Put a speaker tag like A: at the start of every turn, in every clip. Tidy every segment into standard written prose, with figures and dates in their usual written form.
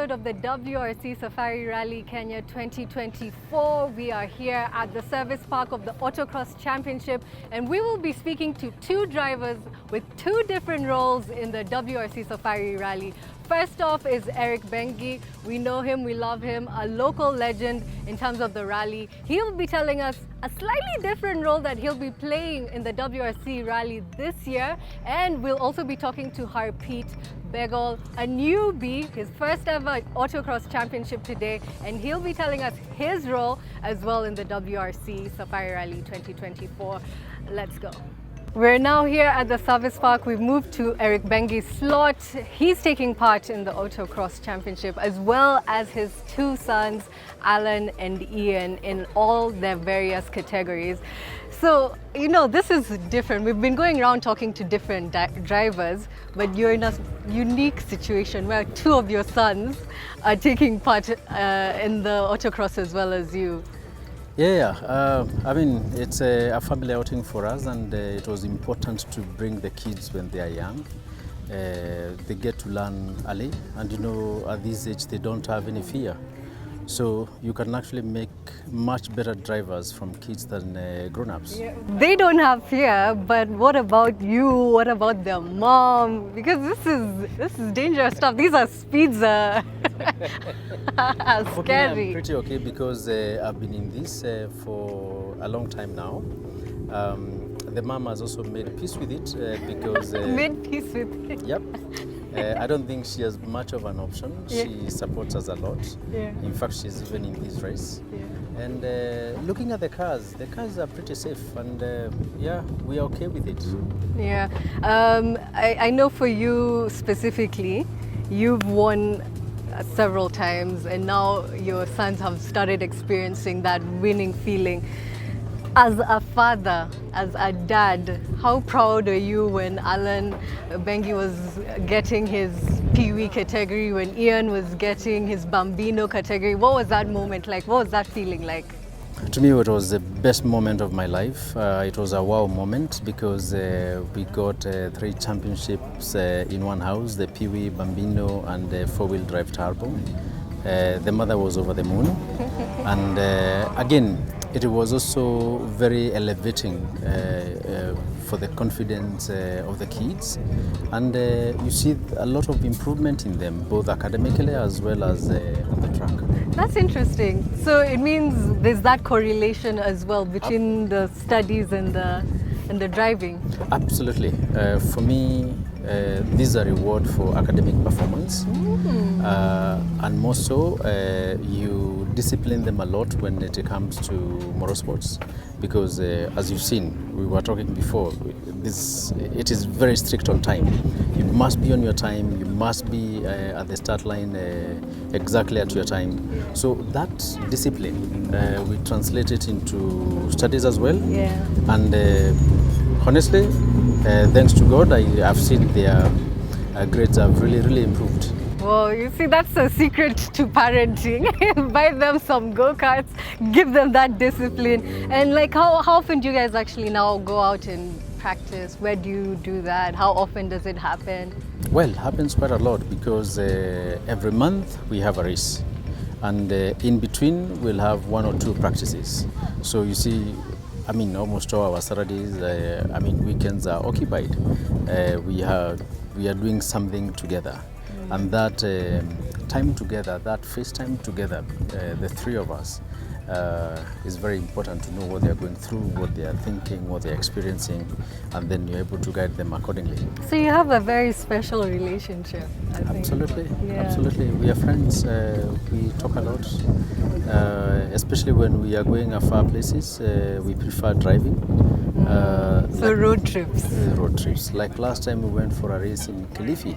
A: episode of the WRC Safari Rally Kenya 2024. We are here at the service park of the Autocross Championship, and we will be speaking to two drivers with two different roles in the WRC Safari Rally. First off is BENGI. We know him, we love him, a local legend in terms of the rally. He'll be telling us a slightly different role that he'll be playing in the WRC Rally this year. And we'll also be talking to HARPIT, BHOGAL, a newbie, his first ever Autocross Championship today, and he'll be telling us his role as well in the WRC Safari Rally 2024. Let's go. We're now here at the service park. We've moved to BENGI's slot. He's taking part in the Autocross Championship as well as his two sons, Alan and Ian, in all their various categories. So, you know, this is different. We've been going around talking to different drivers, but you're in a unique situation where two of your sons are taking part in the autocross as well as you.
B: Yeah. I mean, it's a family outing for us, and it was important to bring the kids when they are young. They get to learn early, and you know, at this age, they don't have any fear. So you can actually make much better drivers from kids than grown-ups.
A: Yeah. They don't have fear, but what about you? What about their mom? Because this is dangerous stuff. These are speeds scary.
B: For me, I'm pretty okay because I've been in this for a long time now. The mom has also made peace with it because...
A: made peace with it?
B: Yep. I don't think she has much of an option.
A: Yeah.
B: She supports us a lot.
A: Yeah.
B: In fact, she's even in this race.
A: Yeah.
B: And looking at the cars are pretty safe, and yeah, we are okay with it.
A: Yeah. I know for you specifically, you've won several times, and now your sons have started experiencing that winning feeling. As a father, as a dad, how proud are you when Alan BENGI was getting his Pee-wee category, when Ian was getting his Bambino category? What was that moment like? What was that feeling like?
B: To me, it was the best moment of my life. It was a wow moment because we got 3 championships in one house, the Pee-wee, Bambino, and the 4-wheel drive turbo. The mother was over the moon. And again, it was also very elevating for the confidence of the kids, and you see a lot of improvement in them, both academically as well as on the track.
A: That's interesting. So it means there's that correlation as well between the studies and the driving.
B: Absolutely. For me, this is a reward for academic performance, and more so, you discipline them a lot when it comes to motorsports, because as you've seen, we were talking before, it is very strict on time. You must be on your time, you must be at the start line exactly at your time. So that discipline, we translate it into studies as well.
A: Yeah.
B: And honestly, thanks to God, I have seen their grades have really improved.
A: Well, you see, that's a secret to parenting. Buy them some go-karts, give them that discipline. And like, how often do you guys actually now go out and practice? Where do you do that? How often does it happen?
B: Well, it happens quite a lot because every month we have a race. And in between, we'll have 1 or 2 practices. So you see, I mean, almost all our Saturdays, weekends are occupied. We are doing something together. And that time together, that face time together, the 3 of us, is very important to know what they're going through, what they are thinking, what they're experiencing, and then you're able to guide them accordingly.
A: So you have a very special relationship, I think.
B: Absolutely,
A: yeah.
B: Absolutely. We are friends, we talk a lot, especially when we are going far places, we prefer driving.
A: So road trips.
B: Road trips. Like last time we went for a race in Kilifi.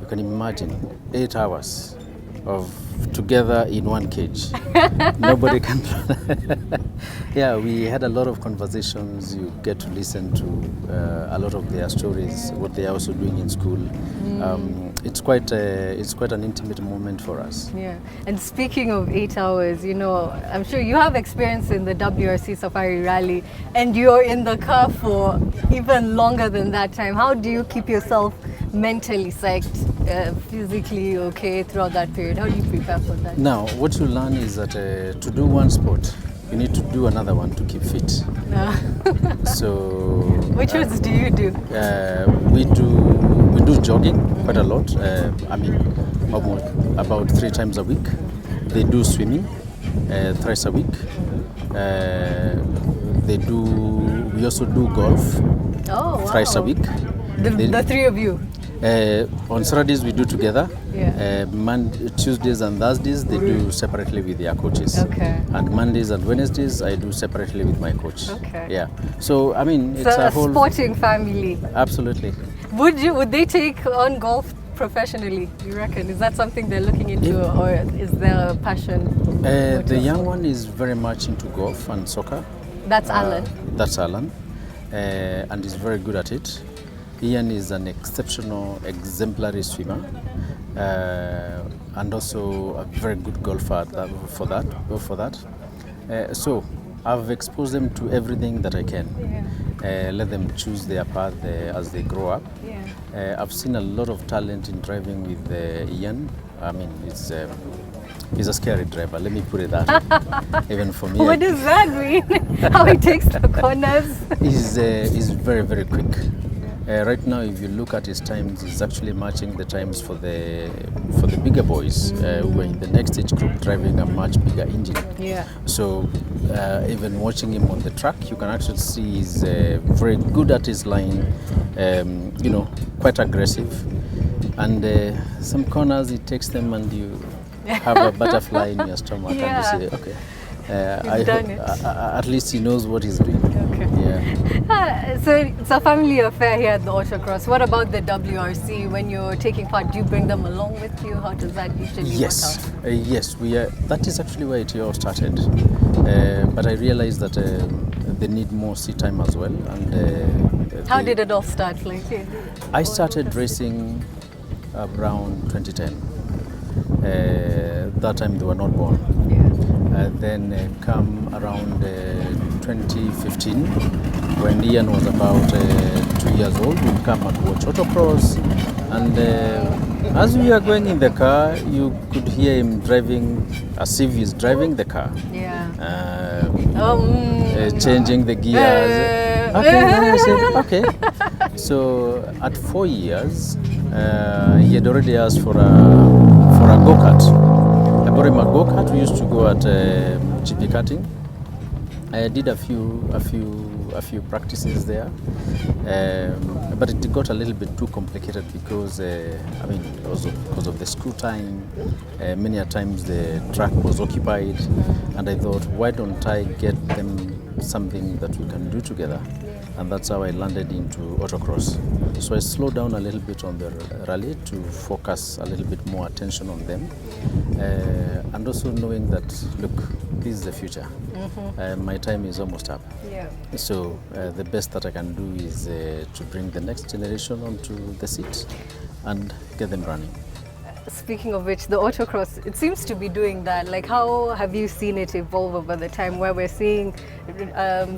B: You can imagine 8 hours of together in one cage. Nobody can. Yeah, we had a lot of conversations. You get to listen to a lot of their stories, what they are also doing in school. It's quite an intimate moment for us.
A: Yeah, and speaking of 8 hours, you know, I'm sure you have experience in the WRC Safari Rally, and you're in the car for even longer than that time. How do you keep yourself mentally psyched, physically okay throughout that period? How do you prepare for that?
B: Now, what you learn is that to do one sport, you need to do another one to keep fit. So,
A: which ones do you do?
B: We do jogging quite a lot. I mean, almost about 3 times a week. They do swimming thrice a week. We also do golf thrice a week.
A: The 3 of you?
B: On Saturdays we do together.
A: Yeah.
B: Tuesdays and Thursdays they do separately with their coaches.
A: Okay.
B: And Mondays and Wednesdays I do separately with my coach.
A: Okay.
B: Yeah. So I mean, it's
A: a
B: whole
A: sporting family.
B: Absolutely.
A: Would they take on golf professionally, you reckon? Is that something they're looking into, or is there a passion?
B: The young one is very much into golf and soccer.
A: That's Alan.
B: That's Alan, and he's very good at it. Ian is an exceptional, exemplary swimmer, and also a very good golfer for that. So I've exposed them to everything that I can. Yeah. Let them choose their path as they grow up. Yeah. I've seen a lot of talent in driving with Ian. I mean, he's a scary driver, let me put it that way. Even for me.
A: What does that mean? How he takes the corners?
B: He's very, very quick. Right now, if you look at his times, he's actually matching the times for the bigger boys who are in the next age group driving a much bigger engine.
A: Yeah.
B: So even watching him on the track, you can actually see he's very good at his line. Quite aggressive, and some corners he takes them and you have a butterfly in your stomach.
A: Yeah.
B: And you say, okay.
A: He's done it.
B: At least he knows what he's doing.
A: Okay.
B: Yeah.
A: So it's a family affair here at the autocross. What about the WRC? When you're taking part, do you bring them along with you? How does that usually work out?
B: Yes, we are. That is actually where it all started. But I realized that they need more seat time as well. And
A: how did it all start?
B: I started racing around 2010. That time they were not born. Then come around 2015, when Ian was about 2 years old, we come and watch autocross. And as we are going in the car, you could hear him driving as if he's driving the car.
A: Yeah.
B: Changing the gears. Okay, then I said, okay. So at 4 years, he had already asked for a go-kart. I bought him a go-kart. We used to go at GP karting. I did a few practices there, but it got a little bit too complicated because also because of the school time. Many a times the track was occupied, and I thought, why don't I get them something that we can do together? And that's how I landed into autocross. So I slowed down a little bit on the rally to focus a little bit more attention on them, and also knowing that, look, this is the future. My time is almost up. Yeah. So the best that I can do is to bring the next generation onto the seat and get them running.
A: Speaking of which, the autocross, it seems to be doing that. Like, how have you seen it evolve over the time, where we're seeing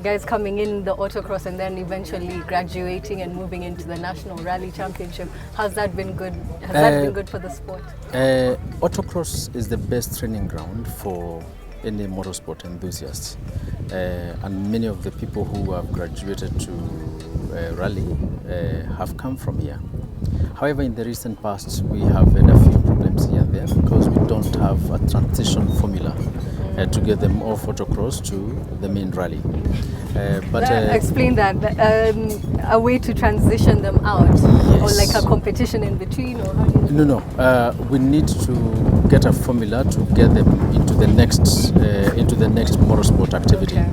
A: guys coming in the autocross and then eventually graduating and moving into the National Rally Championship? Has that been good? Has that been good for the sport?
B: Autocross is the best training ground for any motorsport enthusiast, and many of the people who have graduated to rally have come from here. However, in the recent past, we have had a few problems here and there because we don't have a transition formula to get them off autocross to the main rally.
A: Explain that. A way to transition them out,
B: yes.
A: Or like a competition in between, or how do you?
B: No. We need to get a formula to get them into the next motorsport activity. Okay.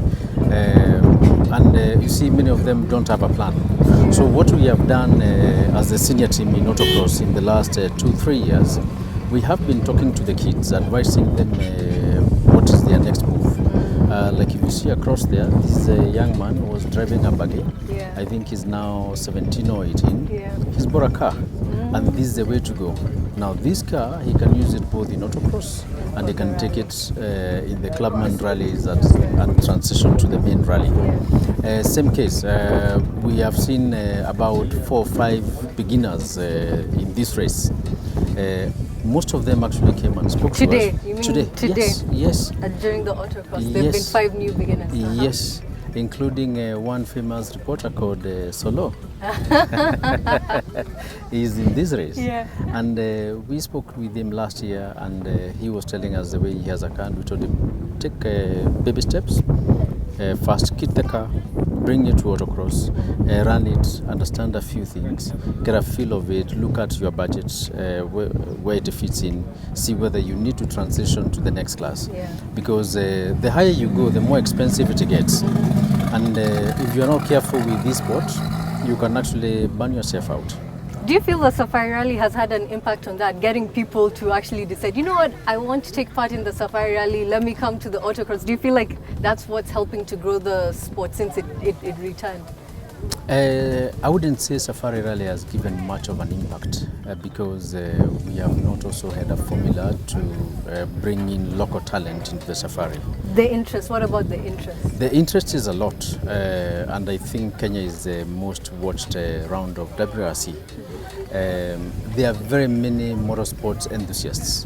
B: You see, many of them don't have a plan. So what we have done as a senior team in autocross in the last 2-3 years, we have been talking to the kids, advising them what is their next move. Like if you see across there, this is a young man who was driving a buggy. Yeah. I think he's now 17 or 18. Yeah. He's bought a car, and this is the way to go. Now this car, he can use it both in autocross and they can take it in the clubman rallies and transition to the main rally. Same case, we have seen about 4 or 5 beginners in this race. Most of them actually came and spoke to us.
A: You mean today?
B: Yes.
A: During the autocross, there have been 5 new beginners.
B: Yes, including one famous reporter called Solo. He's in this race.
A: Yeah.
B: And we spoke with him last year, and he was telling us the way he has a car. We told him, take baby steps. First, kit the car, bring it to autocross, run it, understand a few things, get a feel of it, look at your budget, where it fits in, see whether you need to transition to the next class.
A: Yeah.
B: Because the higher you go, the more expensive it gets. And if you're not careful with this sport, you can actually burn yourself out.
A: Do you feel the Safari Rally has had an impact on that, getting people to actually decide, you know what, I want to take part in the Safari Rally, let me come to the autocross? Do you feel like that's what's helping to grow the sport since it returned?
B: I wouldn't say Safari Rally has given much of an impact because we have not also had a formula to bring in local talent into the Safari.
A: The interest, what about the interest?
B: The interest is a lot, and I think Kenya is the most watched round of WRC. There are very many motorsports enthusiasts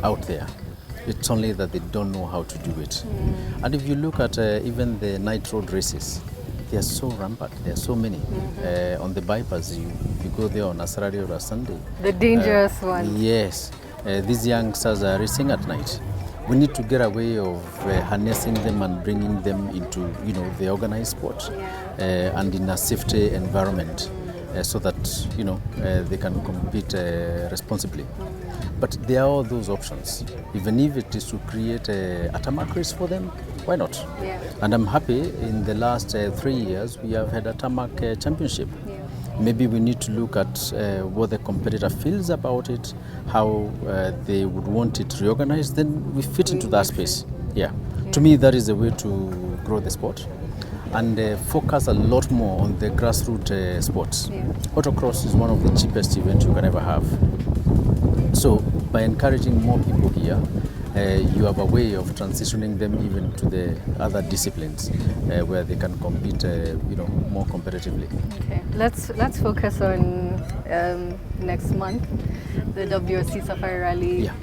B: out there. It's only that they don't know how to do it. And if you look at even the night road races, they are so rampant. There are so many. On the bypass, you go there on a Saturday or a Sunday.
A: The dangerous ones.
B: Yes. These youngsters are racing at night. We need to get a way of harnessing them and bringing them into, the organized sport and in a safety environment so that, they can compete responsibly. But there are all those options. Even if it is to create a tarmac race for them, why not?
A: Yeah.
B: And I'm happy in the last 3 years we have had a tarmac championship.
A: Yeah.
B: Maybe we need to look at what the competitor feels about it, how they would want it reorganized, then we fit into that space. Yeah. To me, that is the way to grow the sport and focus a lot more on the grassroots sports.
A: Yeah.
B: Autocross is one of the cheapest events you can ever have. So by encouraging more people here, you have a way of transitioning them even to the other disciplines where they can compete, more competitively.
A: Okay, let's focus on next month, the WRC Safari Rally.
B: Yeah.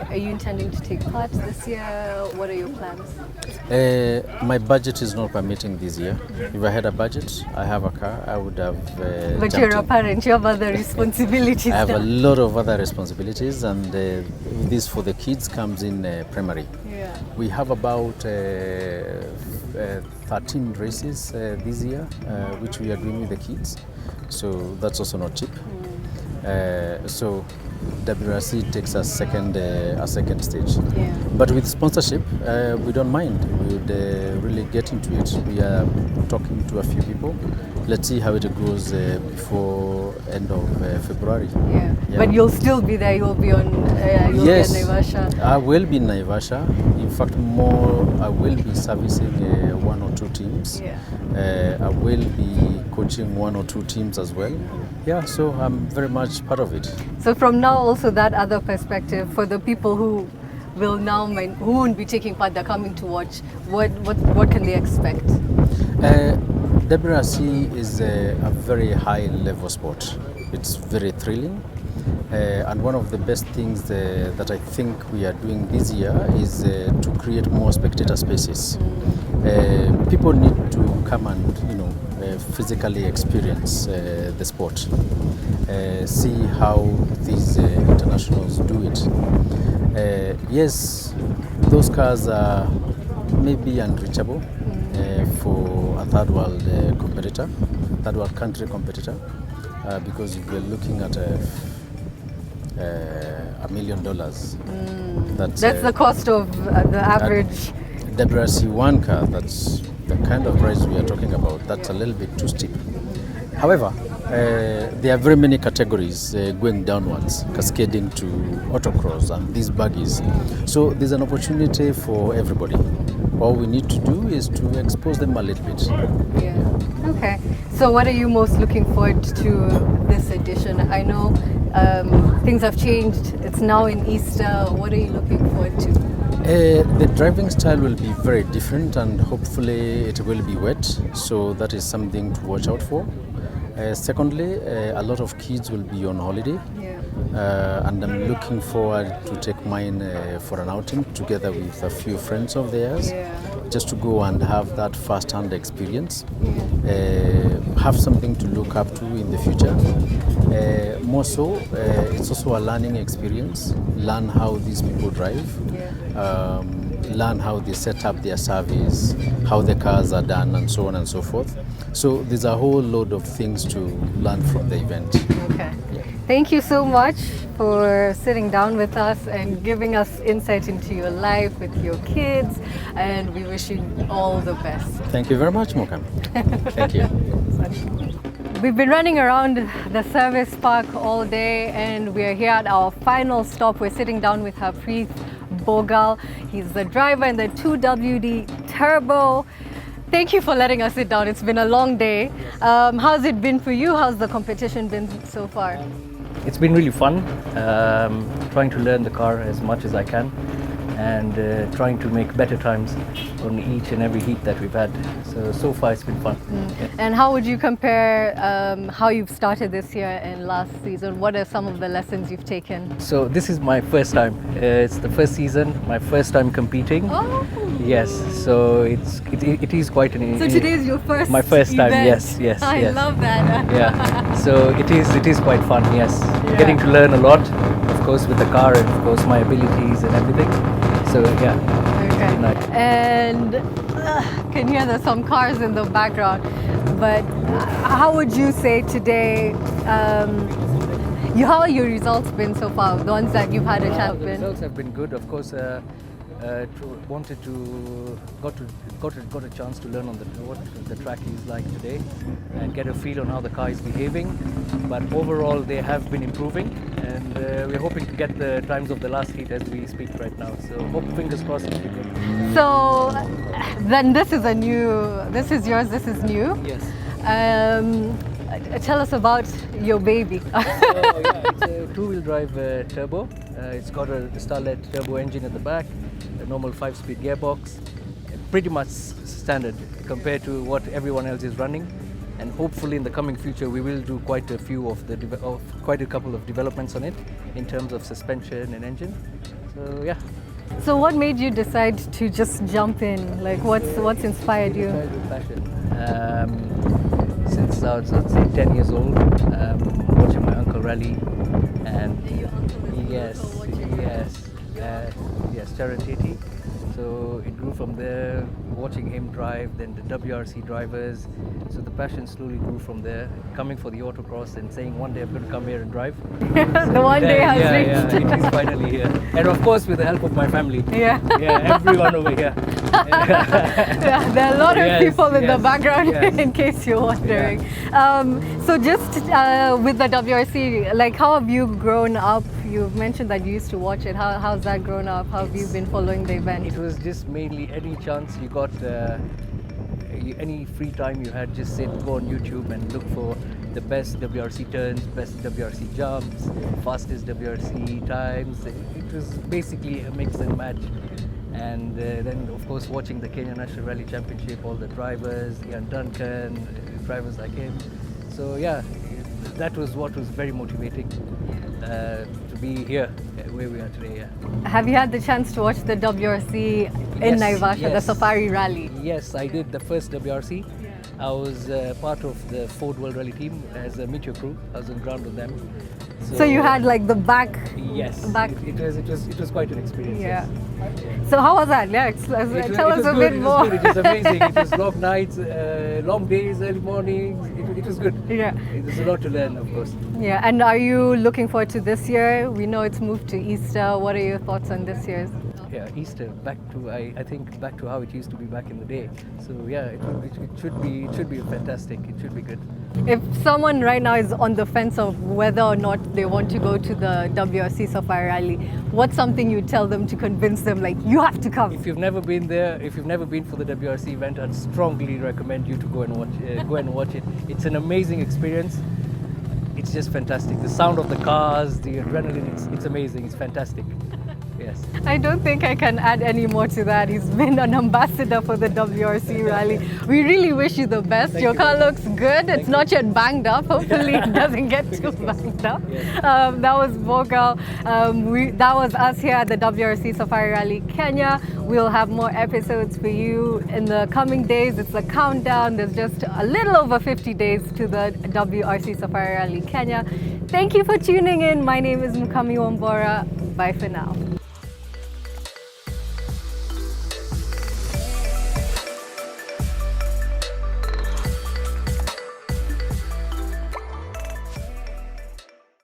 A: Are you intending to take part this year? What are your plans?
B: My budget is not permitting this year. If I had a budget, I have a car, I would have.
A: But you're a parent, you have other responsibilities.
B: I have a lot of other responsibilities, and this for the kids comes in primary.
A: Yeah.
B: We have about 13 races this year, which we are doing with the kids. So that's also not cheap. So WRC takes a second stage.
A: Yeah.
B: But with sponsorship, we don't mind. We would really get into it. We are talking to a few people. Let's see how it goes before end of February.
A: Yeah.
B: Yeah.
A: But you'll still be there. You'll be on.
B: Yes,
A: be at Naivasha.
B: I will be in Naivasha. In fact, I will be servicing 1 or 2 teams.
A: Yeah.
B: I will be coaching 1 or 2 teams as well. Yeah, so I'm very much part of it.
A: So from now, also that other perspective for the people who will now who won't be taking part, they're coming to watch. What can they expect?
B: WRC is a very high level sport. It's very thrilling. And one of the best things that I think we are doing this year is to create more spectator spaces. People need to come and physically experience the sport, see how these internationals do it. Yes, those cars are maybe unreachable for a third world competitor, third world country competitor, because if you're looking at $1 million. That's
A: the cost of the average.
B: WRC 1 car, that's the kind of price we are talking about. That's a little bit too steep. However, there are very many categories going downwards, cascading to autocross and these buggies. So there's an opportunity for everybody. All we need to do is to expose them a little bit.
A: Yeah. Okay. So what are you most looking forward to this edition? I know things have changed. It's now in Easter. What are you looking forward to?
B: The driving style will be very different, and hopefully it will be wet, so that is something to watch out for. Secondly, a lot of kids will be on holiday, and I'm looking forward to take mine for an outing together with a few friends of theirs, just to go and have that first-hand experience, have something to look up to in the future. More so, it's also a learning experience, learn how these people drive, learn how they set up their service, how the cars are done, and so on and so forth. So there's a whole load of things to learn from the event.
A: Okay. Thank you so much for sitting down with us and giving us insight into your life with your kids, and we wish you all the best.
B: Thank you very much, Mokam. Thank you.
A: We've been running around the service park all day, and we are here at our final stop. We're sitting down with HARPIT BHOGAL. He's the driver in the 2WD Turbo. Thank you for letting us sit down. It's been a long day. How's it been for you? How's the competition been so far?
C: It's been really fun, trying to learn the car as much as I can, and trying to make better times on each and every heat that we've had. So far it's been fun. Yeah.
A: And how would you compare how you've started this year and last season? What are some of the lessons you've taken?
C: So this is my first time. It's the first season, my first time competing.
A: Oh!
C: Yes, so it is quite an.
A: So today is your first.
C: My first time.
A: Event.
C: Yes.
A: I love that.
C: Yeah. So it is quite fun. Yes. Getting to learn a lot, of course, with the car and of course my abilities and everything. So yeah.
A: Okay.
C: Nice.
A: And can hear there's some cars in the background, but how would you say today? How are your results been so far? The ones that you've had a chance
C: The
A: with?
C: results have been good. Of course, got a chance to learn on what the track is like today and get a feel on how the car is behaving. But overall, they have been improving, and we're hoping to get the times of the last heat as we speak right now. So hope, fingers crossed, it'll be good.
A: So then this is yours, this is new.
C: Yes.
A: Tell us about your baby.
C: It's a two-wheel drive turbo. It's got a Starlet turbo engine at the back, a normal 5-speed gearbox, pretty much standard compared to what everyone else is running. And hopefully in the coming future we will do quite a few quite a couple of developments on it in terms of suspension and engine. So yeah.
A: So what made you decide to just jump in? Like what's inspired you?
C: Passion. Since I was, let's say, 10 years old, watching my uncle rally, and yes, Tarantiti. So it grew from there, watching him drive, then the WRC drivers. So the passion slowly grew from there, coming for the autocross and saying one day I'm going to come here and drive.
A: The one day has reached.
C: Yeah, it is finally here. And of course with the help of my family.
A: Yeah.
C: Yeah, everyone over here.
A: Yeah, there are a lot of people in the background, in case you're wondering. So just with the WRC, like how have you grown up? You've mentioned that you used to watch it. How's that grown up? How have you been following the event?
C: It was just mainly any chance you got, any free time you had, just go on YouTube and look for the best WRC turns, best WRC jumps, fastest WRC times. It was basically a mix and match. And then of course watching the Kenya National Rally Championship, all the drivers, Ian Duncan, drivers like him. So yeah, that was what was very motivating to be here where we are today. Yeah.
A: Have you had the chance to watch the WRC in Naivasha, the Safari Rally?
C: Yes, I did the first WRC. I was part of the Ford World Rally team as a meteor crew. I was on ground with them.
A: So you had like the back.
C: Yes.
A: Back.
C: It was quite an experience.
A: Yeah.
C: Yes.
A: So how was that? Yeah, tell us a bit more.
C: It was amazing. It was long nights, long days, early mornings. It was good.
A: Yeah.
C: There's a lot to learn, of course.
A: Yeah. And are you looking forward to this year? We know it's moved to Easter. What are your thoughts on this year's?
C: Yeah, Easter back to I think back to how it used to be back in the day. So yeah, it should be fantastic. It should be good.
A: If someone right now is on the fence of whether or not they want to go to the WRC Safari Rally, what's something you tell them to convince them, like, you have to come?
C: If you've never been there, if you've never been for the WRC event, I'd strongly recommend you to go and watch it. It's an amazing experience. it's just fantastic. The sound of the cars, the adrenaline, it's amazing. It's fantastic. Yes.
A: I don't think I can add any more to that. He's been an ambassador for the WRC Rally. We really wish you the best. Your car looks good. It's not yet banged up. Hopefully it doesn't get too banged up.
C: Yes.
A: That was BHOGAL. That was us here at the WRC Safari Rally Kenya. We'll have more episodes for you in the coming days. It's a countdown. There's just a little over 50 days to the WRC Safari Rally Kenya. Thank you for tuning in. My name is Mukami Wambora. Bye for now.